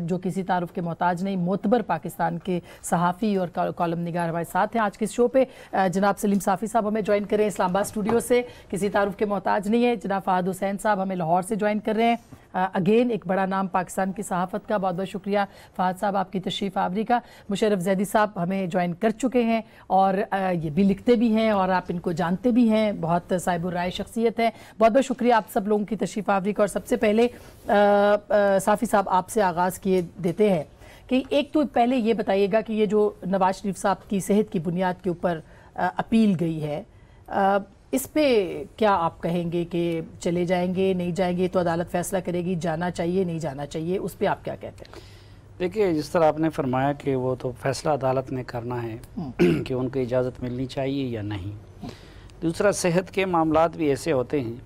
جو کسی تعارف کے محتاج نہیں، معتبر پاکستان کے صحافی اور کالم نگار ہمارے ساتھ ہیں آج کے اس شو پہ۔ جناب سلیم صافی صاحب ہمیں جوائن کر رہے ہیں اسلام آباد اسٹوڈیو سے، کسی تعارف کے محتاج نہیں ہے۔ جناب فہد حسین صاحب ہمیں لاہور سے جوائن کر رہے ہیں، اگین ایک بڑا نام پاکستان کی صحافت کا۔ بہت بہت شکریہ فہد صاحب آپ کی تشریف آوری کا۔ مشرف زیدی صاحب ہمیں جوائن کر چکے ہیں اور یہ بھی لکھتے بھی ہیں اور آپ ان کو جانتے بھی ہیں، بہت صاحب الرائے شخصیت ہے۔ بہت بہت شکریہ آپ سب لوگوں کی تشریف آوری کا۔ اور سب سے پہلے صافی صاحب آپ سے آغاز کیے دیتے ہیں کہ ایک تو پہلے یہ بتائیے گا کہ یہ جو نواز شریف صاحب کی صحت کی بنیاد کے اوپر اپیل گئی ہے، اس پہ کیا آپ کہیں گے کہ چلے جائیں گے نہیں جائیں گے؟ تو عدالت فیصلہ کرے گی، جانا چاہیے نہیں جانا چاہیے، اس پہ آپ کیا کہتے ہیں؟ دیکھیے جس طرح آپ نے فرمایا کہ وہ تو فیصلہ عدالت نے کرنا ہے کہ ان کو اجازت ملنی چاہیے یا نہیں۔ دوسرا، صحت کے معاملات بھی ایسے ہوتے ہیں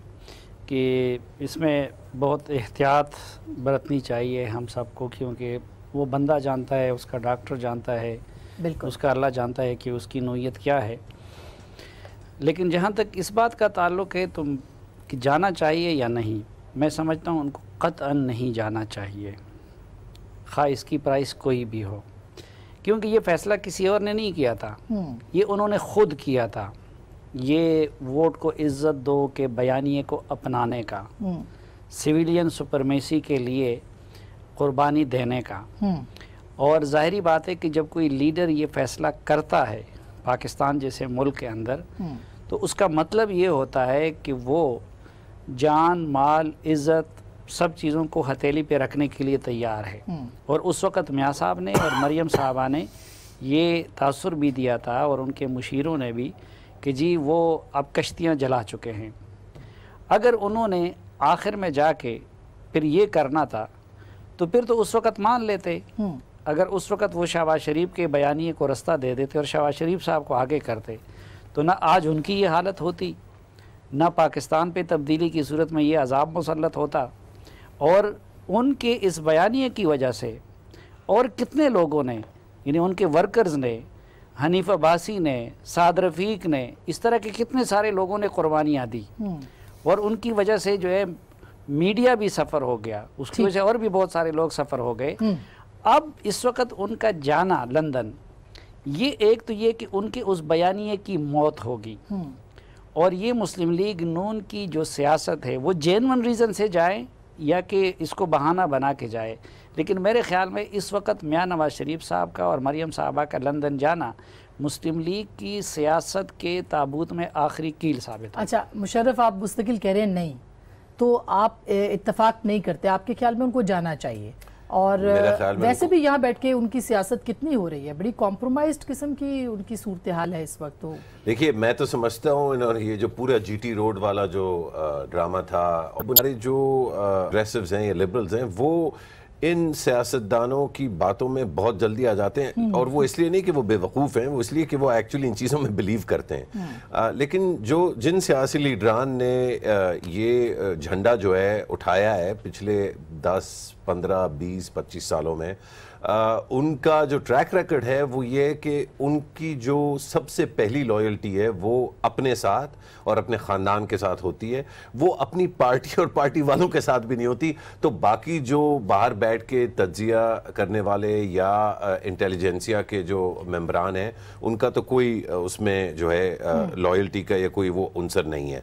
کہ اس میں بہت احتیاط برتنی چاہیے ہم سب کو، کیونکہ وہ بندہ جانتا ہے، اس کا ڈاکٹر جانتا ہے، بالکل اس کا اللہ جانتا ہے کہ اس کی نوعیت کیا ہے۔ لیکن جہاں تک اس بات کا تعلق ہے کہ جانا چاہیے یا نہیں، میں سمجھتا ہوں ان کو قطعاً نہیں جانا چاہیے، خواہ اس کی پرائس کوئی بھی ہو، کیونکہ یہ فیصلہ کسی اور نے نہیں کیا تھا، یہ انہوں نے خود کیا تھا۔ یہ ووٹ کو عزت دو کے بیانیے کو اپنانے کا، سویلین سپرمیسی کے لیے قربانی دینے کا، اور ظاہری بات ہے کہ جب کوئی لیڈر یہ فیصلہ کرتا ہے پاکستان جیسے ملک کے اندر، تو اس کا مطلب یہ ہوتا ہے کہ وہ جان، مال، عزت سب چیزوں کو ہتھیلی پہ رکھنے کے لیے تیار ہے۔ اور اس وقت میاں صاحب نے اور مریم صاحبہ نے یہ تاثر بھی دیا تھا اور ان کے مشیروں نے بھی کہ جی وہ اب کشتیاں جلا چکے ہیں۔ اگر انہوں نے آخر میں جا کے پھر یہ کرنا تھا تو پھر تو اس وقت مان لیتے، اگر اس وقت وہ شہباز شریف کے بیانیے کو رستہ دے دیتے اور شہباز شریف صاحب کو آگے کرتے تو نہ آج ان کی یہ حالت ہوتی، نہ پاکستان پہ تبدیلی کی صورت میں یہ عذاب مسلط ہوتا، اور ان کے اس بیانیے کی وجہ سے اور کتنے لوگوں نے، یعنی ان کے ورکرز نے، حنیف عباسی نے، سعد رفیق نے، اس طرح کے کتنے سارے لوگوں نے قربانیاں دی، اور ان کی وجہ سے جو ہے میڈیا بھی سفر ہو گیا، اس کی وجہ سے اور بھی بہت سارے لوگ سفر ہو گئے۔ اب اس وقت ان کا جانا لندن، یہ ایک تو یہ کہ ان کے اس بیانیے کی موت ہوگی، اور یہ مسلم لیگ نون کی جو سیاست ہے وہ جینون ریزن سے جائے یا کہ اس کو بہانہ بنا کے جائے، لیکن میرے خیال میں اس وقت میاں نواز شریف صاحب کا اور مریم صاحبہ کا لندن جانا مسلم لیگ کی سیاست کے تابوت میں آخری کیل ثابت ہے۔ اچھا مشرف، آپ مستقل کہہ رہے ہیں نہیں، تو آپ اتفاق نہیں کرتے، آپ کے خیال میں ان کو جانا چاہیے؟ اور ویسے بھی یہاں بیٹھ کے ان کی سیاست کتنی ہو رہی ہے، بڑی کمپرومائزڈ قسم کی ان کی صورتحال ہے اس وقت۔ تو دیکھیے میں تو سمجھتا ہوں انہوں نے یہ جو پورا جی ٹی روڈ والا جو ڈرامہ تھا، ہمارے جو پروگریسوز ہیں یا لبرلز ہیں وہ ان سیاستدانوں کی باتوں میں بہت جلدی آ جاتے ہیں، اور وہ اس لیے نہیں کہ وہ بے وقوف ہیں، وہ اس لیے کہ وہ ایکچولی ان چیزوں میں بلیو کرتے ہیں۔ لیکن جن سیاسی لیڈران نے یہ جھنڈا جو ہے اٹھایا ہے پچھلے 10 15 20 25 سالوں میں، ان کا جو ٹریک ریکرڈ ہے وہ یہ کہ ان کی جو سب سے پہلی لائلٹی ہے وہ اپنے ساتھ اور اپنے خاندان کے ساتھ ہوتی ہے، وہ اپنی پارٹی اور پارٹی والوں کے ساتھ بھی نہیں ہوتی۔ تو باقی جو باہر بیٹھ کے تجزیہ کرنے والے یا انٹیلیجنسیا کے جو ممبران ہیں ان کا تو کوئی اس میں جو ہے لائلٹی کا یا کوئی وہ عنصر نہیں ہے۔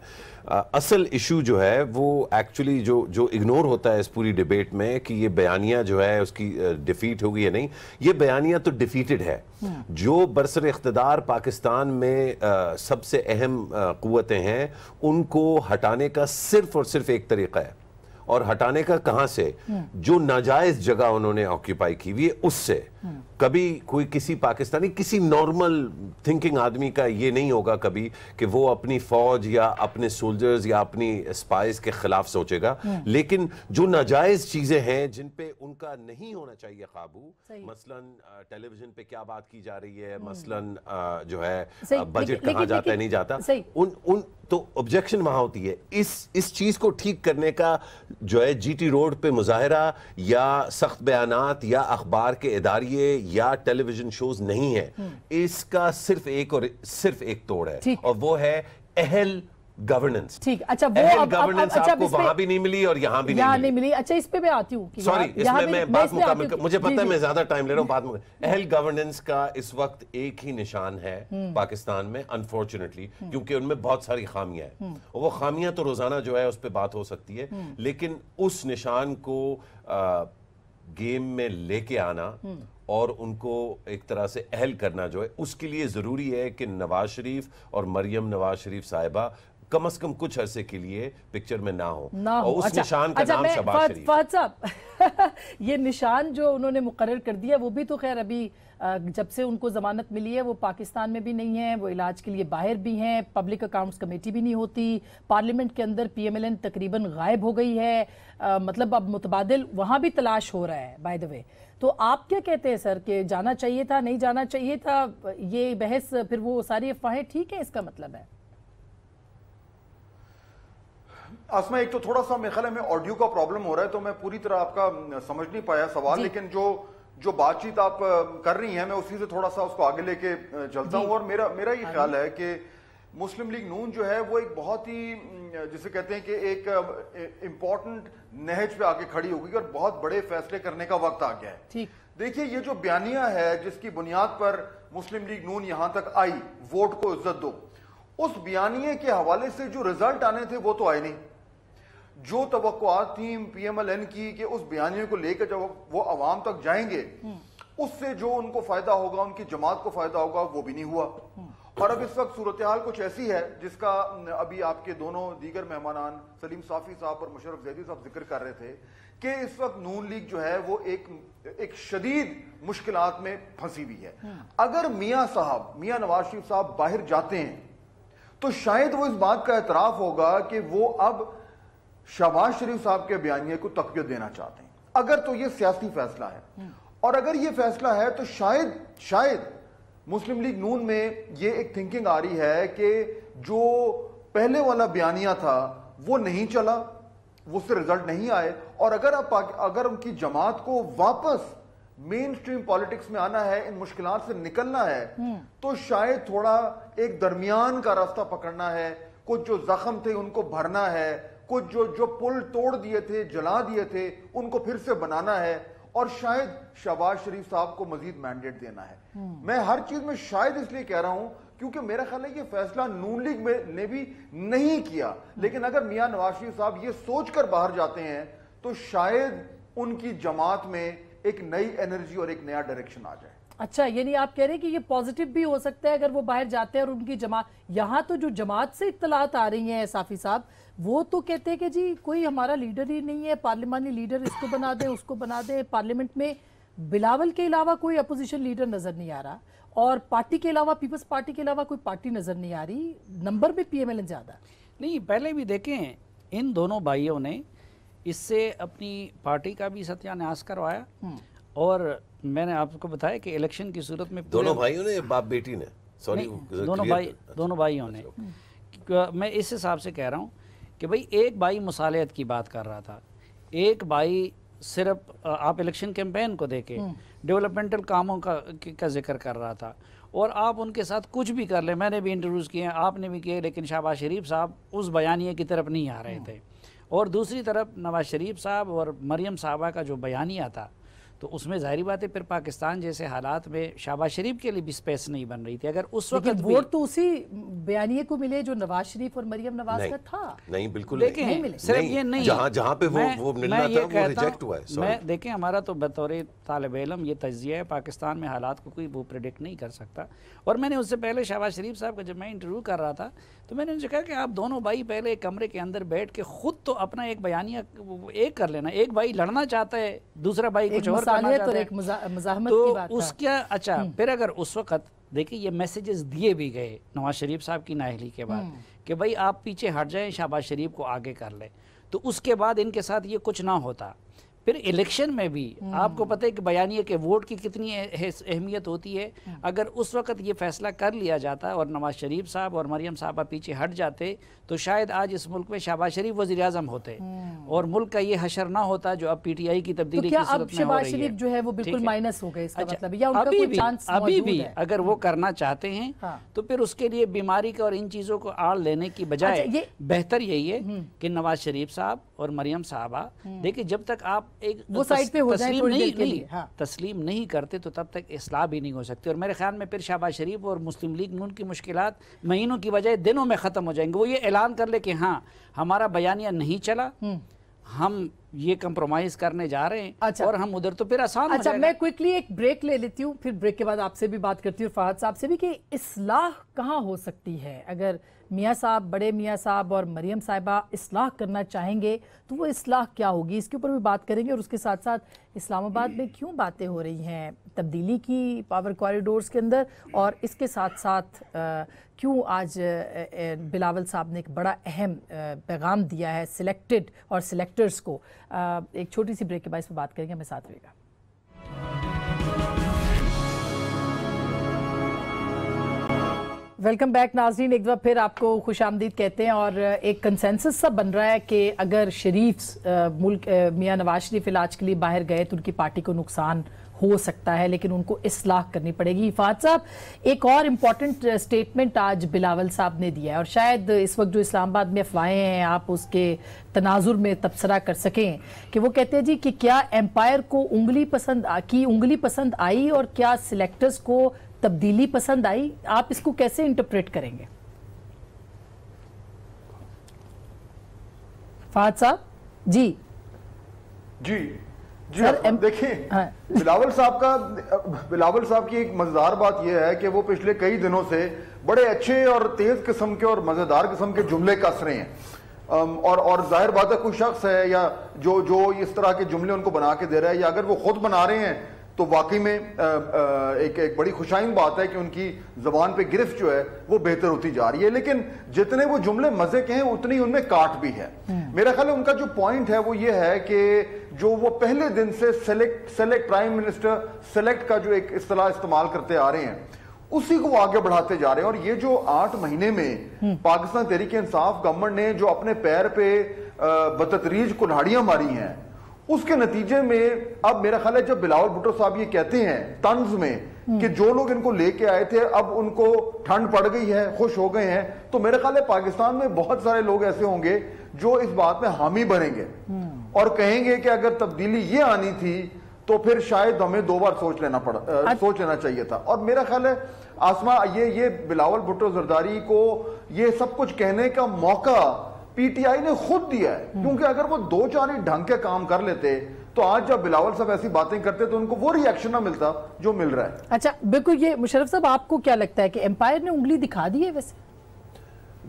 اصل ایشو جو ہے وہ ایکچولی جو اگنور ہوتا ہے اس پوری ڈیبیٹ میں کہ یہ بیانیہ جو ہے اس کی ڈیفیٹ ہوگی یا نہیں، یہ بیانیہ تو ڈیفیٹڈ ہے۔ جو برسر اقتدار پاکستان میں سب سے اہم قوتیں ہیں ان کو ہٹانے کا صرف اور صرف ایک طریقہ ہے، اور ہٹانے کا کہاں سے؟ جو ناجائز جگہ انہوں نے آکیپائی کی ہوئی ہے اس سے۔ کبھی کوئی کسی پاکستانی کسی نارمل تھنکنگ آدمی کا یہ نہیں ہوگا کبھی کہ وہ اپنی فوج یا اپنے سولجرز یا اپنی اسپائز کے خلاف سوچے گا، لیکن جو ناجائز چیزیں ہیں جن پہ ان کا نہیں ہونا چاہیے قابو، مثلا ٹیلی ویژن پہ کیا بات کی جا رہی ہے، مثلا جو ہے بجٹ کہاں جاتا ہے نہیں جاتا، ان تو آبجیکشن وہاں ہوتی ہے۔ اس چیز کو ٹھیک کرنے کا جو ہے جی ٹی روڈ پہ مظاہرہ یا سخت بیانات یا اخبار کے اداریے یا ٹیلی ویژن شوز نہیں ہے، اس کا صرف ایک توڑ ہے، اور وہ ہے اہل گورننس. ٹھیک, اچھا وہ اہل گورننس آپ کو وہاں بھی نہیں ملی اور یہاں بھی نہیں ملی. اچھا اس پہ میں آتی ہوں, سوری اس میں بات مکمل, مجھے پتہ ہے میں زیادہ ٹائم لے رہا ہوں, بات مکمل. اہل گورننس کا اس وقت ایک ہی نشان ہے پاکستان میں انفارچونیٹلی, کیونکہ ان میں بہت ساری خامیاں ہیں, اور وہ خامیاں تو روزانہ جو ہے اس پہ بات ہو سکتی ہے, لیکن اس نشان کو گیم میں لے کے آنا اور ان کو ایک طرح سے اہل کرنا جو ہے, اس کے لیے ضروری ہے کہ نواز شریف اور مریم نواز شریف صاحبہ کم از کم کچھ عرصے کے لیے پکچر میں نہ ہو, اور اس نشان کا نام شہباز شریف. فہد صاحب یہ نشان جو انہوں نے مقرر کر دیا وہ بھی تو خیر ابھی جب سے ان کو ضمانت ملی ہے وہ پاکستان میں بھی نہیں ہیں, وہ علاج کے لیے باہر بھی ہیں, پبلک اکاؤنٹس کمیٹی بھی نہیں ہوتی, پارلیمنٹ کے اندر پی ایم ایل این تقریباً غائب ہو گئی ہے, مطلب اب متبادل وہاں بھی تلاش ہو رہا ہے بائی دا وے. تو آپ کیا کہتے ہیں سر کہ جانا چاہیے تھا, نہیں جانا چاہیے تھا, یہ بحث پھر وہ ساری افواہیں ٹھیک ہے, اس کا مطلب ہے؟ آسما ایک تو تھوڑا سا میرے خیال ہے میں آڈیو کا پرابلم ہو رہا ہے تو میں پوری طرح آپ کا سمجھ نہیں پایا سوال, لیکن جو بات چیت آپ کر رہی ہیں میں اسی سے تھوڑا سا اس کو آگے لے کے چلتا ہوں. اور میرا یہ خیال ہے کہ مسلم لیگ نون جو ہے وہ ایک بہت ہی جسے کہتے ہیں کہ ایک امپورٹنٹ نہج پہ آ کے کھڑی ہو گئی اور بہت بڑے فیصلے کرنے کا وقت آ گیا ہے. دیکھیے یہ جو بیانیہ ہے جس کی بنیاد پر مسلم لیگ نون یہاں تک آئی, ووٹ کو عزت دو, اس بیانیے کے حوالے سے جو رزلٹ آنے تھے وہ تو آئے نہیں. جو توقعات تھیں پی ایم ایل این کی کہ اس بیانیے کو لے کے جب وہ عوام تک جائیں گے اس سے جو ان کو فائدہ ہوگا, ان کی جماعت کو فائدہ ہوگا, وہ بھی نہیں ہوا. اور اب اس وقت صورتحال کچھ ایسی ہے جس کا ابھی آپ کے دونوں دیگر مہمانان سلیم صافی صاحب اور مشرف زیدی صاحب ذکر کر رہے تھے کہ اس وقت نون لیگ جو ہے وہ ایک شدید مشکلات میں پھنسی ہوئی ہے. اگر میاں نواز شریف صاحب باہر جاتے ہیں تو شاید وہ اس بات کا اعتراف ہوگا کہ وہ اب شہباز شریف صاحب کے بیانیے کو تقویت دینا چاہتے ہیں. اگر تو یہ سیاسی فیصلہ ہے, اور اگر یہ فیصلہ ہے تو شاید مسلم لیگ نون میں یہ ایک تھنکنگ آ رہی ہے کہ جو پہلے والا بیانیہ تھا وہ نہیں چلا, وہ سے رزلٹ نہیں آئے, اور اگر ان کی جماعت کو واپس مین سٹریم پالیٹکس میں آنا ہے, ان مشکلات سے نکلنا ہے, تو شاید تھوڑا ایک درمیان کا راستہ پکڑنا ہے, کچھ جو زخم تھے ان کو بھرنا ہے, کچھ جو پل توڑ دیے تھے, جلا دیے تھے, ان کو پھر سے بنانا ہے, اور شاید شہباز شریف صاحب کو مزید مینڈیٹ دینا ہے. میں ہر چیز میں شاید اس لیے کہہ رہا ہوں کیونکہ میرا خیال ہے یہ فیصلہ نون لیگ نے بھی نہیں کیا, لیکن اگر میاں نواز شریف صاحب یہ سوچ کر باہر جاتے ہیں تو شاید ان کی جماعت میں ایک نئی انرجی اور ایک نیا ڈائریکشن آ جائے. اچھا, یعنی آپ کہہ رہے ہیں کہ یہ پازیٹیو بھی ہو سکتا ہے اگر وہ باہر جاتے ہیں اور ان کی جماعت, یہاں تو جو جماعت سے اطلاعات آ رہی ہیں صافی صاحب وہ تو کہتے ہیں کہ جی کوئی ہمارا لیڈر ہی نہیں ہے, پارلیمانی لیڈر اس کو بنا دیں, اس کو بنا دیں. پارلیمنٹ میں بلاول کے علاوہ کوئی اپوزیشن لیڈر نظر نہیں آ رہا, اور پارٹی کے علاوہ پیپلز پارٹی کے علاوہ کوئی پارٹی نظر نہیں آ رہی, نمبر میں پی ایم ایل این زیادہ نہیں. پہلے بھی دیکھیں ان دونوں بھائیوں نے اس سے اپنی پارٹی کا بھی ستیہ ناش کروایا, اور میں نے آپ کو بتایا کہ الیکشن کی صورت میں دونوں بھائیوں نے, باپ بیٹی نے, سوری دونوں بھائیوں نے, میں اس حساب سے کہہ رہا ہوں کہ بھئی ایک بھائی مصالحت کی بات کر رہا تھا, ایک بھائی صرف آپ الیکشن کیمپین کو دیکھیں ڈیولپمنٹل کاموں کا ذکر کر رہا تھا, اور آپ ان کے ساتھ کچھ بھی کر لیں, میں نے بھی انٹرویوز کیے ہیں, آپ نے بھی کیے, لیکن شہباز شریف صاحب اس بیانیے کی طرف نہیں آ رہے تھے. اور دوسری طرف نواز شریف صاحب اور مریم صاحبہ کا جو بیانیہ تھا تو اس میں ظاہری بات ہے پھر پاکستان جیسے حالات میں شہباز شریف کے لیے بھی سپیس نہیں بن رہی تھی. اگر اس وقت ووٹ تو اسی بیانیے کو ملے جو نواز شریف اور مریم نواز کا تھا. نہیں, بالکل نہیں, صرف یہ نہیں, جہاں پہ وہ ملنا تھا وہ ریجیکٹ ہوا ہے. میں دیکھیں ہمارا تو بطور طالب علم یہ تجزیہ ہے, پاکستان میں حالات کو کوئی وہ پریڈکٹ نہیں کر سکتا. اور میں نے اس سے پہلے شہباز شریف صاحب کا جب میں انٹرویو کر رہا تھا تو میں نے ان سے کہا کہ آپ دونوں بھائی پہلے ایک کمرے کے اندر بیٹھ کے خود تو اپنا ایک بیانیہ ایک کر لینا. ایک بھائی لڑنا چاہتا ہے, دوسرا بھائی کچھ اور کرنا چاہتا ہے, مزاحمت تو کی بات اس کا اچھا پھر اگر اس وقت دیکھیں یہ میسیجز دیے بھی گئے نواز شریف صاحب کی نااہلی کے بعد کہ بھائی آپ پیچھے ہٹ جائیں, شہباز شریف کو آگے کر لیں, تو اس کے بعد ان کے ساتھ یہ کچھ نہ ہوتا. پھر الیکشن میں بھی آپ کو پتہ ہے کہ بیانیے کہ ووٹ کی کتنی اہمیت ہوتی ہے. اگر اس وقت یہ فیصلہ کر لیا جاتا اور نواز شریف صاحب اور مریم صاحبہ پیچھے ہٹ جاتے تو شاید آج اس ملک میں شہباز شریف وزیر اعظم ہوتے اور ملک کا یہ حشر نہ ہوتا جو اب پی ٹی آئی کی تبدیلی کی صورت میں ہو رہی ہے. تو کیا اب شہباز شریف جو ہے وہ بالکل مائنس ہو گئے اس کا مطلب ہے یا ان کا ابھی کوئی بھی چانس ابھی موجود بھی ہے؟ اگر وہ کرنا چاہتے ہیں تو پھر اس کے لیے بیماری کا اور ان چیزوں کو آڑ لینے کی بجائے بہتر یہی ہے کہ نواز شریف صاحب اور مریم صاحبہ دیکھیں جب تک آپ ایک وہ سائڈ پہ ہو جائیں تھوڑی دیر کے لیے تسلیم نہیں کرتے تو تب تک اصلاح بھی نہیں ہو سکتی. اور میرے خیال میں پھر شہباز شریف اور مسلم لیگ نون کی مشکلات مہینوں کی بجائے دنوں میں ختم ہو جائیں گے. وہ یہ اعلان کر لے کہ ہاں ہمارا بیانیہ نہیں چلا, ہم یہ کمپرومائز کرنے جا رہے ہیں اور ہم ادھر تو پھر آسان ہو اچھا جائے گا. میں کوئکلی ایک بریک لے لیتی ہوں, پھر بریک کے بعد آپ سے بھی بات کرتی ہوں, فہد صاحب سے بھی, کہ اصلاح کہاں ہو سکتی ہے. اگر میاں صاحب, بڑے میاں صاحب اور مریم صاحبہ اصلاح کرنا چاہیں گے تو وہ اصلاح کیا ہوگی, اس کے اوپر بھی بات کریں گے. اور اس کے ساتھ ساتھ اسلام آباد میں کیوں باتیں ہو رہی ہیں تبدیلی کی پاور کوریڈورز کے اندر, اور اس کے ساتھ ساتھ کیوں آج بلاول صاحب نے ایک بڑا اہم پیغام دیا ہے سلیکٹڈ اور سلیکٹرز کو. ایک چھوٹی سی بریک کے بعد اس پہ بات کریں گے, ہمیں ساتھ رہے گا. ویلکم بیک ناظرین, ایک دفعہ پھر آپ کو خوش آمدید کہتے ہیں. اور ایک کنسنسس سب بن رہا ہے کہ اگر شریف ملک میاں نواز شریف علاج کے لیے باہر گئے تو ان کی پارٹی کو نقصان ہو سکتا ہے, لیکن ان کو اصلاح کرنی پڑے گی. فہد صاحب, ایک اور امپورٹنٹ سٹیٹمنٹ آج بلاول صاحب نے دیا ہے, اور شاید اس وقت جو اسلام آباد میں افواہیں ہیں آپ اس کے تناظر میں تبصرہ کر سکیں, کہ وہ کہتے ہیں جی کہ کیا امپائر کو انگلی پسند آئی اور کیا سلیکٹرز کو تبدیلی پسند آئی. آپ اس کو کیسے انٹرپریٹ کریں گے فہد صاحب؟ جی دیکھیں, بلاول صاحب کی ایک مزیدار بات یہ ہے کہ وہ پچھلے کئی دنوں سے بڑے اچھے اور تیز قسم کے اور مزیدار قسم کے جملے کس رہے ہیں, اور ظاہر بات ہے کوئی شخص ہے یا جو اس طرح کے جملے ان کو بنا کے دے رہا ہے, یا اگر وہ خود بنا رہے ہیں تو واقعی میں ایک بڑی خوشائن بات ہے کہ ان کی زبان پہ گرفت جو ہے وہ بہتر ہوتی جا رہی ہے. لیکن جتنے وہ جملے مزے کے ہیں اتنی ان میں کاٹ بھی ہے. میرا خیال ہے ان کا جو پوائنٹ ہے وہ یہ ہے کہ جو وہ پہلے دن سے سلیکٹ پرائم منسٹر سلیکٹ کا جو ایک اصطلاح استعمال کرتے آ رہے ہیں اسی کو وہ آگے بڑھاتے جا رہے ہیں. اور یہ جو 8 مہینے میں پاکستان تحریک انصاف گورنمنٹ نے جو اپنے پیر پہ بتدریج کلہاڑیاں ماری ہیں, اس کے نتیجے میں اب میرا خیال ہے جب بلاول بھٹو صاحب یہ کہتے ہیں طنز میں کہ جو لوگ ان کو لے کے آئے تھے اب ان کو ٹھنڈ پڑ گئی ہے, خوش ہو گئے ہیں, تو میرا خیال ہے پاکستان میں بہت سارے لوگ ایسے ہوں گے جو اس بات میں حامی بنیں گے اور کہیں گے کہ اگر تبدیلی یہ آنی تھی تو پھر شاید ہمیں 2 بار سوچ لینا چاہیے تھا. اور میرا خیال ہے آسما یہ بلاول بھٹو زرداری کو یہ سب کچھ کہنے کا موقع پی ٹی آئی نے خود دیا ہے, کیونکہ اگر وہ 2-4 ڈھنگ کے کام کر لیتے تو آج جب بلاول صاحب ایسی باتیں کرتے تو ان کو وہ ری ایکشن نہ ملتا جو مل رہا ہے. اچھا بالکل, یہ مشرف صاحب آپ کو کیا لگتا ہے کہ امپائر نے انگلی دکھا دی ہے ویسے؟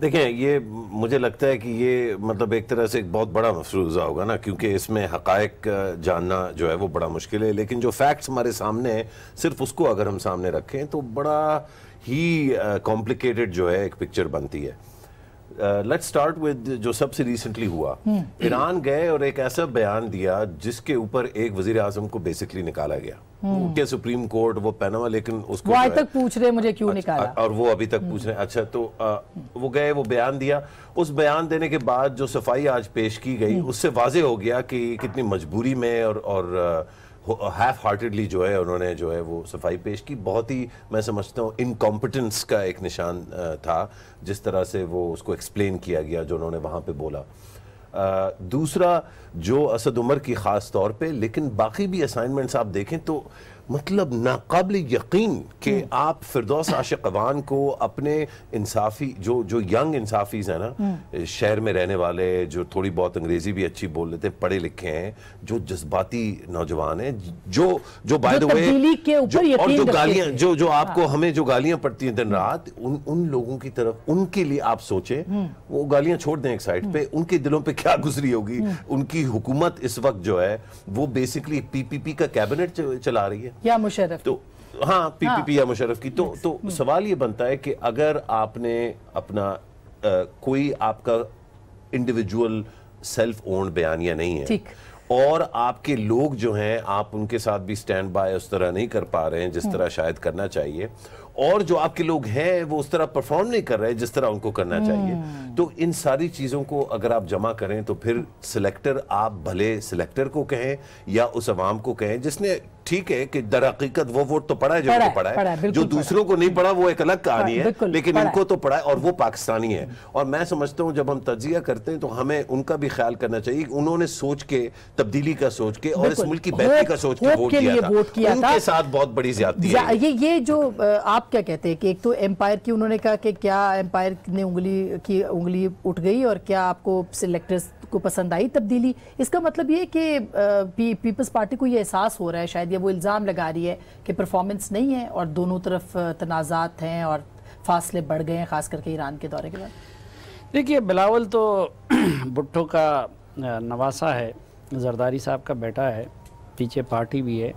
دیکھیں, یہ مجھے لگتا ہے کہ یہ مطلب ایک طرح سے ایک بہت بڑا مفروضہ ہوگا نا, کیونکہ اس میں حقائق جاننا جو ہے وہ بڑا مشکل ہے, لیکن جو فیکٹس ہمارے سامنے ہیں صرف اس کو اگر ہم سامنے رکھیں تو بڑا ہی کمپلیکیٹڈ جو ہے ایک پکچر بنتی ہے. لیٹس سٹارٹ ود جو سب سے ریسنٹلی ہوا. ایران گئے اور ایک ایسا بیان دیا جس کے اوپر ایک وزیر اعظم کو بیسکلی نکالا گیا کہ سپریم کورٹ وہ پینوا, لیکن اس کو وہ آج تک پوچھ رہے مجھے کیوں نکالا, اور وہ ابھی تک پوچھ رہے ہیں. اچھا, تو وہ گئے, وہ بیان دیا. اس بیان دینے کے بعد جو صفائی آج پیش کی گئی اس سے واضح ہو گیا کہ کتنی مجبوری میں اور ہیف ہارٹیڈلی جو ہے انہوں نے جو ہے وہ صفائی پیش کی. بہت ہی میں سمجھتا ہوں انکمپٹنس کا ایک نشان تھا جس طرح سے وہ اس کو ایکسپلین کیا گیا جو انہوں نے وہاں پہ بولا. دوسرا جو اسد عمر کی خاص طور پہ, لیکن باقی بھی اسائنمنٹس آپ دیکھیں تو مطلب ناقابل یقین کہ آپ فردوس عاشق اوان کو اپنے انصافی جو ینگ انصافیز ہیں نا, شہر میں رہنے والے, جو تھوڑی بہت انگریزی بھی اچھی بول لیتے ہیں, پڑھے لکھے ہیں, جو جذباتی نوجوان ہیں, جو بائی دا وے اور جو گالیاں جو آپ کو ہمیں جو گالیاں پڑتی ہیں دن رات, ان لوگوں کی طرف ان کے لیے آپ سوچیں. وہ گالیاں چھوڑ دیں ایک سائڈ پہ, ان کے دلوں پہ کیا گزری ہوگی. ان کی حکومت اس وقت جو ہے وہ بیسکلی پی کا کیبنٹ چلا رہی ہے, یا مشرف, تو ہاں پی یا مشرف کی. تو سوال یہ بنتا ہے کہ اگر آپ نے اپنا کوئی آپ کا انڈیویجول سیلف اونڈ بیانیہ نہیں ہے اور آپ کے لوگ جو ہیں آپ ان کے ساتھ بھی سٹینڈ بائی اس طرح نہیں کر پا رہے ہیں جس طرح شاید کرنا چاہیے, اور جو آپ کے لوگ ہیں وہ اس طرح پرفارم نہیں کر رہے جس طرح ان کو کرنا چاہیے. تو ان ساری چیزوں کو اگر آپ جمع کریں تو پھر سلیکٹر, آپ بھلے سلیکٹر کو کہیں یا اس عوام کو کہیں جس نے, ٹھیک ہے کہ در حقیقت وہ ووٹ تو پڑا ہے جو ان کو پڑا ہے, جو دوسروں کو نہیں پڑا وہ ایک الگ کہانی ہے, لیکن ان کو تو پڑا ہے اور وہ پاکستانی ہے. اور میں سمجھتا ہوں جب ہم تجزیہ کرتے ہیں تو ہمیں ان کا بھی خیال کرنا چاہیے, انہوں نے سوچ کے, تبدیلی کا سوچ کے اور اس ملک کی بہتری کا سوچ کے ووٹ کیا تھا. ان کے ساتھ بہت بڑی زیادتی ہے. یہ جو آپ کیا کہتے ہیں کہ ایک تو ایمپائر کی انہوں نے کہا کہ کیا ایمپائر نے انگلی اٹھ گئی اور کیا آپ کو سلیکٹرز کو پسند آئی تبدیلی, اس کا مطلب یہ کہ پیپلز پارٹی کو یہ احساس ہو رہا ہے شاید, یا وہ الزام لگا رہی ہے کہ پرفارمنس نہیں ہے اور دونوں طرف تنازعات ہیں اور فاصلے بڑھ گئے ہیں, خاص کر کے ایران کے دورے کے بعد. دیکھیے بلاول تو بھٹو کا نواسا ہے, زرداری صاحب کا بیٹا ہے, پیچھے پارٹی بھی ہے,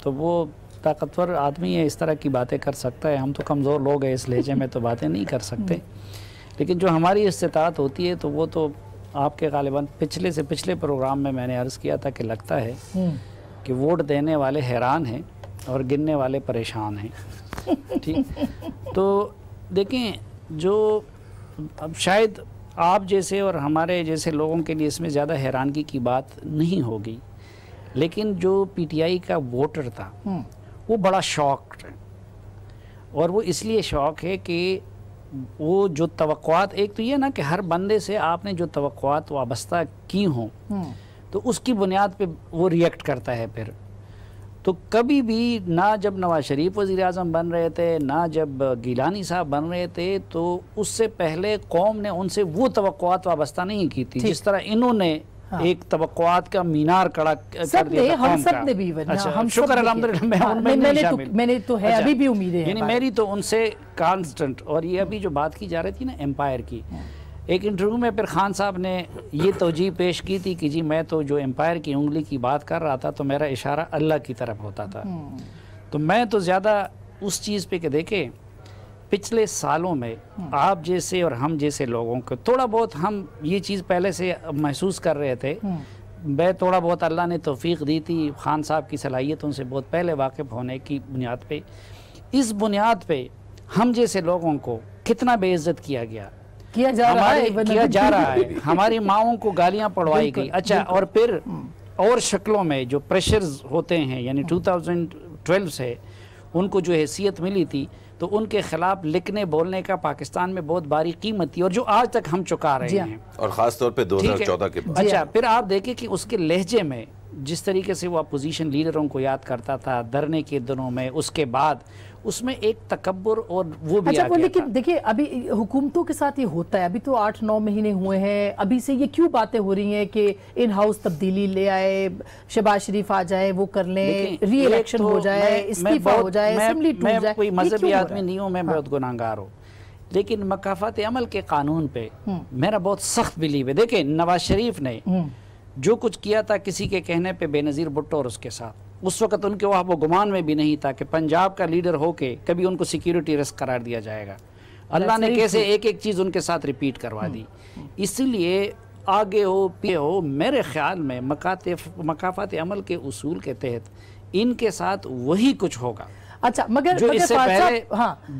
تو وہ طاقتور آدمی ہے, اس طرح کی باتیں کر سکتا ہے. ہم تو کمزور لوگ ہیں, اس لہجے میں تو باتیں نہیں کر سکتے. لیکن جو ہماری استطاعت ہوتی ہے تو وہ تو آپ کے غالباً پچھلے پروگرام میں میں نے عرض کیا تھا کہ لگتا ہے کہ ووٹ دینے والے حیران ہیں اور گننے والے پریشان ہیں. ٹھیک, تو دیکھیں جو اب شاید آپ جیسے اور ہمارے جیسے لوگوں کے لیے اس میں زیادہ حیرانگی کی بات نہیں ہوگی, لیکن جو پی ٹی آئی کا ووٹر تھا وہ بڑا شاک ہے, اور وہ اس لیے شاک ہے کہ وہ جو توقعات, ایک تو یہ نا کہ ہر بندے سے آپ نے جو توقعات وابستہ کی ہوں تو اس کی بنیاد پہ وہ ریئیکٹ کرتا ہے. پھر تو کبھی بھی نہ جب نواز شریف وزیر اعظم بن رہے تھے, نہ جب گیلانی صاحب بن رہے تھے, تو اس سے پہلے قوم نے ان سے وہ توقعات وابستہ نہیں کی تھی جس طرح انہوں نے ایک توقعات کا مینار کڑا کر دیا تھا. ہم سب نے بھی, شکر الحمدللہ, میں نے تو ہے, ابھی بھی امیدیں ہیں. یعنی میری تو ان سے کانسٹنٹ. اور یہ ابھی جو بات کی جا رہی تھی نا ایمپائر کی, ایک انٹرویو میں پھر خان صاحب نے یہ توجیہ پیش کی تھی کہ جی میں تو جو ایمپائر کی انگلی کی بات کر رہا تھا تو میرا اشارہ اللہ کی طرف ہوتا تھا. تو میں تو زیادہ اس چیز پہ کہ دیکھیں پچھلے سالوں میں آپ جیسے اور ہم جیسے لوگوں کو تھوڑا بہت, ہم یہ چیز پہلے سے محسوس کر رہے تھے, تھوڑا بہت اللہ نے توفیق دی تھی خان صاحب کی صلاحیتوں سے بہت پہلے واقف ہونے کی بنیاد پہ. اس بنیاد پہ ہم جیسے لوگوں کو کتنا بے عزت کیا جا رہا ہے, ہماری ماؤں کو گالیاں پڑوائی گئی. اچھا, اور پھر اور شکلوں میں جو پریشرز ہوتے ہیں, یعنی 2012 سے ان کو جو حیثیت ملی تھی تو ان کے خلاف لکھنے بولنے کا پاکستان میں بہت باری قیمت تھی, اور جو آج تک ہم چکا رہے ہیں, اور خاص طور پہ 2014 کے بعد. اچھا, پھر آپ دیکھیں کہ اس کے لہجے میں جس طریقے سے وہ اپوزیشن لیڈروں کو یاد کرتا تھا دھرنے کے دنوں میں, اس کے بعد اس میں ایک تکبر اور وہ بھی آ گیا تھا. لیکن دیکھیں ابھی حکومتوں کے ساتھ یہ ہوتا ہے, ابھی تو 8-9 مہینے ہوئے ہیں, ابھی سے یہ کیوں باتیں ہو رہی ہیں کہ ان ہاؤس تبدیلی لے آئے, شہباز شریف آ جائے, وہ کر لیں, ری الیکشن ہو جائے, استعفیٰ ہو جائے, اسمبلی ٹوٹ جائے. میں کوئی مذہبی آدمی نہیں ہوں, میں بہت گناہگار ہوں, لیکن مکافات عمل کے قانون پہ میرا بہت سخت بلیو ہے. دیکھیں نواز شریف نے جو کچھ کیا تھا کسی کے کہنے پہ بے نظیر بھٹو اور اس کے ساتھ, اس وقت ان کے وہاں وہ گمان میں بھی نہیں تھا کہ پنجاب کا لیڈر ہو کے کبھی ان کو سیکیورٹی رسک قرار دیا جائے گا. اللہ نے کیسے ایک ایک چیز ان کے ساتھ ریپیٹ کروا دی. اس لیے آگے ہو پیچھے ہو, میرے خیال میں مکافات عمل کے اصول کے تحت ان کے ساتھ وہی کچھ ہوگا اچھا مگر جو اس سے پہلے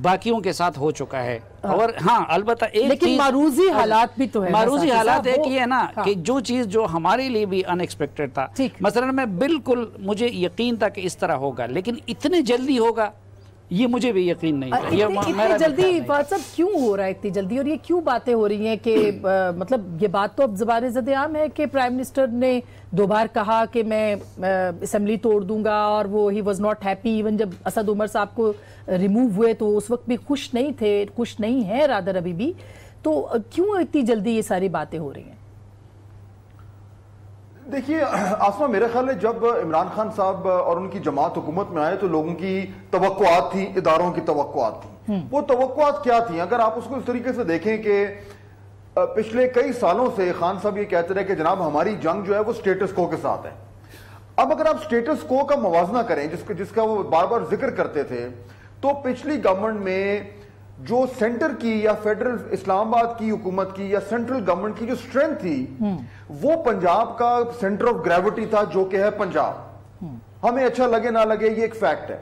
باقیوں کے ساتھ ہو چکا ہے. اور ہاں البتہ ایک لیکن معروضی حالات بھی تو ہے, معروضی حالات ایک یہ ہے نا کہ جو چیز جو ہمارے لیے بھی ان ایکسپیکٹڈ تھا, مثلا میں بالکل مجھے یقین تھا کہ اس طرح ہوگا, لیکن اتنے جلدی ہوگا یہ مجھے بھی یقین نہیں تھا. اتنی جلدی فاضل کیوں ہو رہا ہے اتنی جلدی, اور یہ کیوں باتیں ہو رہی ہیں کہ مطلب یہ بات تو اب زبان زد عام ہے کہ پرائم منسٹر نے 2 بار کہا کہ میں اسمبلی توڑ دوں گا, اور وہ he was not happy. Even جب اسد عمر صاحب کو ریموو ہوئے تو اس وقت بھی خوش نہیں تھے, خوش نہیں ہیں رادر ابھی بھی. تو کیوں اتنی جلدی یہ ساری باتیں ہو رہی ہیں؟ دیکھیے آسما, میرے خیال ہے جب عمران خان صاحب اور ان کی جماعت حکومت میں آئے تو لوگوں کی توقعات تھی, اداروں کی توقعات تھی. وہ توقعات کیا تھیں؟ اگر آپ اس کو اس طریقے سے دیکھیں کہ پچھلے کئی سالوں سے خان صاحب یہ کہتے رہے کہ جناب ہماری جنگ جو ہے وہ سٹیٹس کو کے ساتھ ہے. اب اگر آپ سٹیٹس کو کا موازنہ کریں جس کا وہ بار بار ذکر کرتے تھے, تو پچھلی گورنمنٹ میں جو سینٹر کی یا فیڈرل اسلام آباد کی حکومت کی یا سینٹرل گورنمنٹ کی جو اسٹرینتھ تھی وہ پنجاب کا سینٹر آف گریوٹی تھا، جو کہ ہے پنجاب. ہمیں اچھا لگے نہ لگے یہ ایک فیکٹ ہے.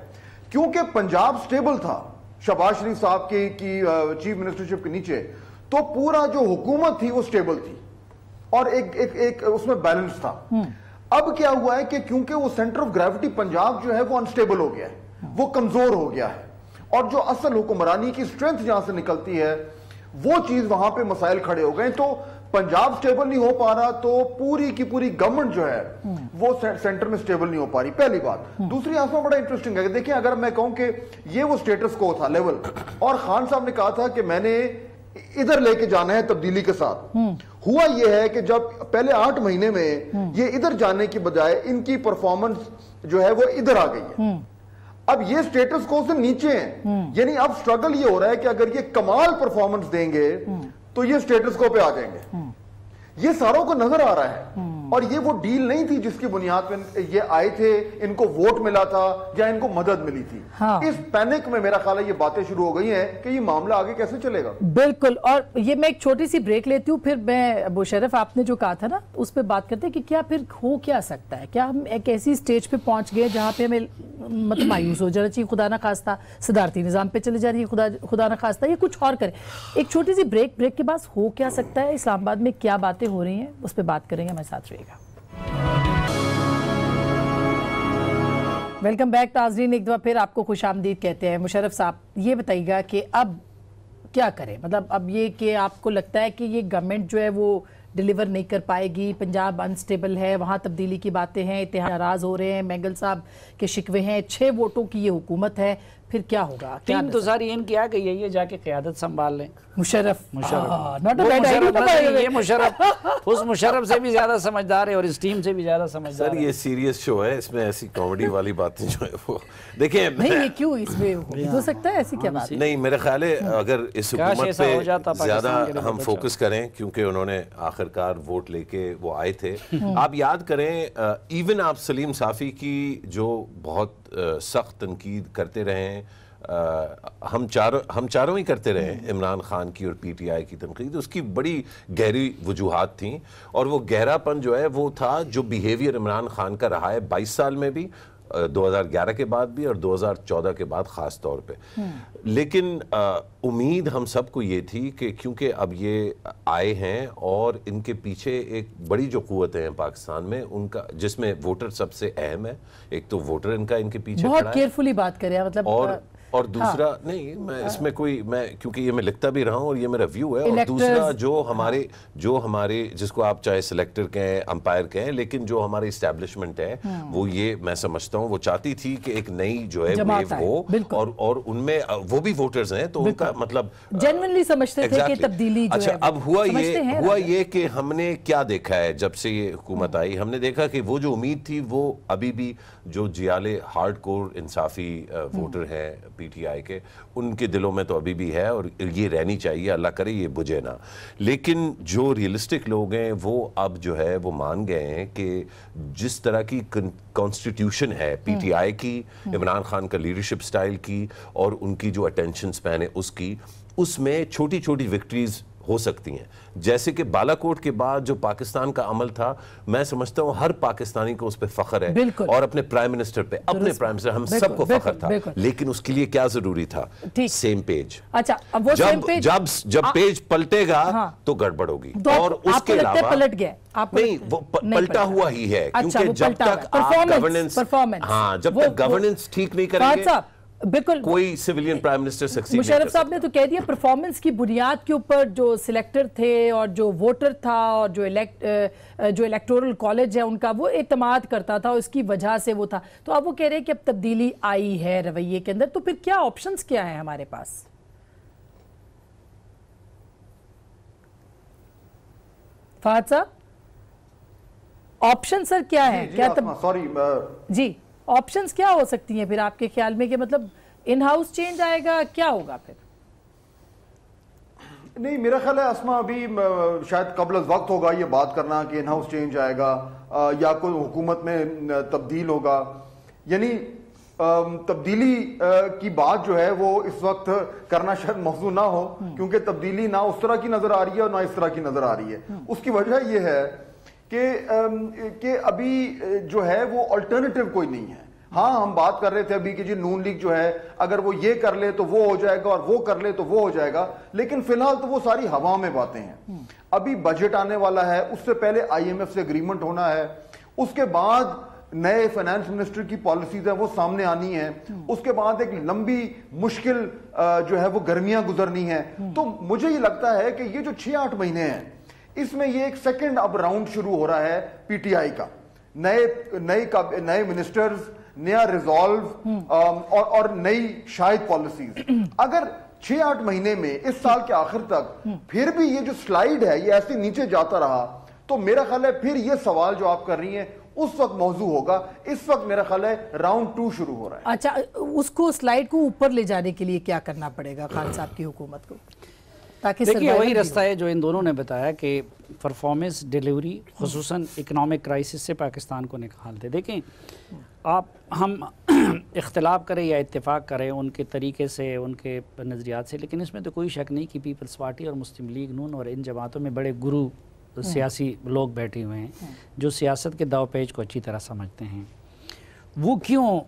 کیونکہ پنجاب سٹیبل تھا شہباز شریف صاحب کی چیف منسٹرشپ کے نیچے، تو پورا جو حکومت تھی وہ سٹیبل تھی اور ایک اس میں بیلنس تھا. اب کیا ہوا ہے کہ کیونکہ وہ سینٹر آف گریوٹی پنجاب جو ہے وہ انسٹیبل ہو گیا ہے، وہ کمزور ہو گیا ہے، اور جو اصل حکمرانی کی سٹرینتھ جہاں سے نکلتی ہے وہ چیز وہاں پہ مسائل کھڑے ہو گئے. تو پنجاب سٹیبل نہیں ہو پا رہا تو پوری کی پوری گورنمنٹ جو ہے وہ سینٹر میں سٹیبل نہیں ہو پا رہی، پہلی بات. دوسری آسما بڑا انٹرسٹنگ ہے کہ دیکھیں اگر میں کہوں کہ یہ وہ سٹیٹس کو تھا لیول، اور خان صاحب نے کہا تھا کہ میں نے ادھر لے کے جانا ہے تبدیلی کے ساتھ. ہوا یہ ہے کہ جب پہلے 8 مہینے میں یہ ادھر جانے کی بجائے ان کی پرفارمنس جو ہے وہ ادھر آ گئی ہے. اب یہ سٹیٹس کو سے نیچے ہیں، یعنی اب سٹرگل یہ ہو رہا ہے کہ اگر یہ کمال پرفارمنس دیں گے تو یہ سٹیٹس کو پہ آ جائیں گے. یہ ساروں کو نظر آ رہا ہے، اور یہ وہ ڈیل نہیں تھی جس کی بنیاد پہ یہ آئے تھے، ان کو ووٹ ملا تھا یا ان کو مدد ملی تھی. اس پینک میں میرا خیال ہے یہ باتیں شروع ہو گئی ہیں کہ یہ معاملہ آگے کیسے چلے گا. بالکل. اور یہ میں ایک چھوٹی سی بریک لیتی ہوں، پھر میں مشرف آپ نے جو کہا تھا نا اس پہ بات کرتے ہیں کہ کیا پھر ہو کیا سکتا ہے. کیا ہم ایک ایسی سٹیج پہ پہنچ گئے جہاں پہ ہمیں مطلب مایوس ہو جانا چاہیے، خدا نہ خواستہ صدارتی نظام پہ چلے جا رہی ہے خدا نہ خواستہ، یہ کچھ اور کرے. ایک چھوٹی سی بریک کے بعد ہو کیا سکتا ہے، اسلام آباد میں کیا باتیں ہو رہی ہیں اس پہ بات کریں گے. ہمارے ساتھ رہیے گا. ویلکم بیک ناظرین، ایک دفعہ پھر آپ کو خوش آمدید کہتے ہیں. مشرف صاحب یہ بتائیے گا کہ اب کیا کریں، مطلب اب یہ کہ آپ کو لگتا ہے کہ یہ گورنمنٹ جو ہے وہ ڈیلیور نہیں کر پائے گی، پنجاب انسٹیبل ہے، وہاں تبدیلی کی باتیں ہیں، اتحاد ناراض ہو رہے ہیں، مینگل صاحب کے شکوے ہیں، 6 ووٹوں کی یہ حکومت ہے، پھر کیا ہوگا؟ ٹیم تو ساری ان کی آ گئی ہے، یہ جا کے قیادت سنبھال لیں. مشرف یہ مشرف اس مشرف سے بھی زیادہ سمجھدار ہے اور اس ٹیم سے بھی زیادہ سمجھدار ہے. سر یہ سیریس شو ہے، اس میں ایسی کامیڈی والی باتیں جو ہے وہ دیکھیں نہیں، یہ کیوں اس میں ہو سکتا ہے ایسی کیا بات نہیں. میرا خیال ہے اگر اس حکومت پہ زیادہ ہم فوکس کریں، کیونکہ انہوں نے آخرکار ووٹ لے کے وہ آئے تھے. آپ یاد کریں ایون آپ سلیم صافی کی جو بہت سخت تنقید کرتے رہے ہیں، ہم چاروں ہی کرتے رہے، عمران خان کی اور پی ٹی آئی کی تنقید، اس کی بڑی گہری وجوہات تھیں، اور وہ گہرا پن جو ہے وہ تھا جو بیہیویئر عمران خان کا رہا ہے 22 سال میں بھی، 2011 کے بعد بھی اور 2014 کے بعد خاص طور پہ. لیکن امید ہم سب کو یہ تھی کہ کیونکہ اب یہ آئے ہیں اور ان کے پیچھے ایک بڑی جو قوتیں ہیں پاکستان میں، ان کا جس میں ووٹر سب سے اہم ہے، ایک تو ووٹر ان کا ان کے پیچھے کھڑا ہے، بہت کیئرفلی بات کریں مطلب. اور دوسرا نہیں، میں اس میں کوئی کیونکہ یہ میں لکھتا بھی رہا ہوں اور یہ میرا ویو ہے. اور دوسرا جو ہمارے جس کو آپ چاہے سلیکٹر کہیں، امپائر کہیں، لیکن جو ہماری اسٹیبلشمنٹ ہے وہ یہ میں سمجھتا ہوں وہ چاہتی تھی کہ ایک نئی جو ہے ویو ہو، اور ان میں وہ بھی ووٹرز ہیں تو ان کا مطلب جنرلی سمجھتے تھے کہ تبدیلی جو ہے. اچھا اب ہوا یہ کہ ہم نے کیا دیکھا ہے جب سے یہ حکومت آئی، ہم نے دیکھا کہ وہ جو امید تھی وہ ابھی بھی جو جیالے ہارڈ کور انصافی ووٹر ہیں پی ٹی آئی کے، ان کے دلوں میں تو ابھی بھی ہے اور یہ رہنی چاہیے، اللہ کرے یہ بجھے نہ. لیکن جو ریئلسٹک لوگ ہیں وہ اب جو ہے وہ مان گئے ہیں کہ جس طرح کی کانسٹیٹیوشن ہے پی ٹی آئی کی، عمران خان کا لیڈرشپ سٹائل کی اور ان کی جو اٹینشن سپین ہے اس میں چھوٹی چھوٹی وکٹریز ہو سکتی ہیں. جیسے کہ بالا کوٹ کے بعد جو پاکستان کا عمل تھا، میں سمجھتا ہوں ہر پاکستانی کو اس پہ فخر ہے، اور اپنے پرائم منسٹر پہ، اپنے پرائم منسٹر، ہم سب کو فخر تھا. لیکن اس کے لیے کیا ضروری تھا؟ Same page. جب پیج پلٹے گا تو گڑبڑ ہوگی. اور اس کے علاوہ نہیں، وہ پلٹا ہوا ہی ہے، کیونکہ جب تک آپ گورننس ٹھیک نہیں کریں گے بالکل کوئی civilian prime minister succeed. Musharraf صاحب نے تو کہہ دیا پرفارمنس کی بنیاد کے اوپر جو سلیکٹر تھے اور جو ووٹر تھا اور جو الیکٹورل کالج ہے ان کا وہ اعتماد کرتا تھا، اس کی وجہ سے وہ تھا. تو اب وہ کہہ رہے ہیں کہ اب تبدیلی آئی ہے رویے کے اندر، تو پھر کیا آپشنز کیا ہیں ہمارے پاس؟ فہد صاحب آپشن سر کیا ہے؟ جی آپشنز کیا ہو سکتی ہیں پھر آپ کے خیال میں، کہ مطلب ان ہاؤس چینج آئے گا، کیا ہوگا پھر؟ نہیں میرا خیال ہے اسما ابھی شاید قبل از وقت ہوگا یہ بات کرنا کہ ان ہاؤس چینج آئے گا یا کوئی حکومت میں تبدیل ہوگا. یعنی تبدیلی کی بات جو ہے وہ اس وقت کرنا شاید موضوع نہ ہو، کیونکہ تبدیلی نہ اس طرح کی نظر آ رہی ہے اور نہ اس طرح کی نظر آ رہی ہے. اس کی وجہ یہ ہے کہ ابھی جو ہے وہ الٹرنیٹیو کوئی نہیں ہے. ہاں ہم بات کر رہے تھے ابھی کہ جی نون لیگ جو ہے اگر وہ یہ کر لے تو وہ ہو جائے گا اور وہ کر لے تو وہ ہو جائے گا، لیکن فی الحال تو وہ ساری ہوا میں باتیں ہیں. ابھی بجٹ آنے والا ہے، اس سے پہلے آئی ایم ایف سے اگریمنٹ ہونا ہے، اس کے بعد نئے فائنانس منسٹر کی پالیسیز ہیں وہ سامنے آنی ہیں، اس کے بعد ایک لمبی مشکل جو ہے وہ گرمیاں گزرنی ہیں. تو مجھے یہ لگتا ہے کہ یہ جو 6-8 مہینے ہیں اس میں یہ ایک سیکنڈ اب راؤنڈ شروع ہو رہا ہے پی ٹی آئی کا، نئے منسٹرز، نیا ریزالو اور نئی شاید پالیسیز. اگر 6-8 مہینے میں اس سال کے آخر تک پھر بھی یہ جو سلائیڈ ہے یہ ایسے نیچے جاتا رہا تو میرا خیال ہے پھر یہ سوال جو آپ کر رہی ہیں اس وقت موضوع ہوگا. اس وقت میرا خیال ہے راؤنڈ 2 شروع ہو رہا ہے. اچھا، اس کو سلائیڈ کو اوپر لے جانے کے لیے کیا کرنا پڑے گا خان صاحب کی حکومت کو؟ دیکھیے وہی راستہ ہے جو ان دونوں نے بتایا کہ پرفارمنس ڈیلیوری خصوصاً اکنامک کرائسس سے پاکستان کو نکال دے. دیکھیں ہم اختلاف کریں یا اتفاق کریں ان کے طریقے سے، ان کے نظریات سے، لیکن اس میں تو کوئی شک نہیں کہ پیپلز پارٹی اور مسلم لیگ نون اور ان جماعتوں میں بڑے گرو سیاسی لوگ بیٹھے ہوئے ہیں جو سیاست کے داؤ پیچ کو اچھی طرح سمجھتے ہیں. وہ کیوں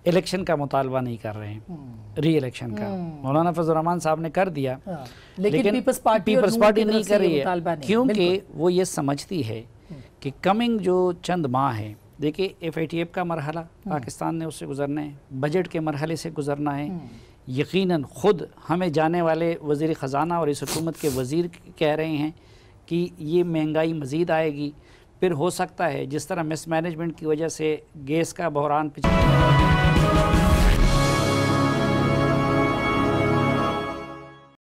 الیکشن کا مطالبہ نہیں کر رہے ہیں، ری الیکشن کا؟ مولانا فضل الرحمان صاحب نے کر دیا لیکن پیپلز پارٹی نہیں کر رہی ہے، کیونکہ وہ یہ سمجھتی ہے کہ کمنگ جو چند ماہ ہے، دیکھیں ایف آئی ٹی ایف کا مرحلہ پاکستان نے اس سے گزرنا ہے، بجٹ کے مرحلے سے گزرنا ہے. یقیناً خود ہمیں جانے والے وزیر خزانہ اور اس حکومت کے وزیر کہہ رہے ہیں کہ یہ مہنگائی مزید آئے گی. پھر ہو سکتا ہے جس طرح مس مینجمنٹ کی وجہ سے گیس کا بحران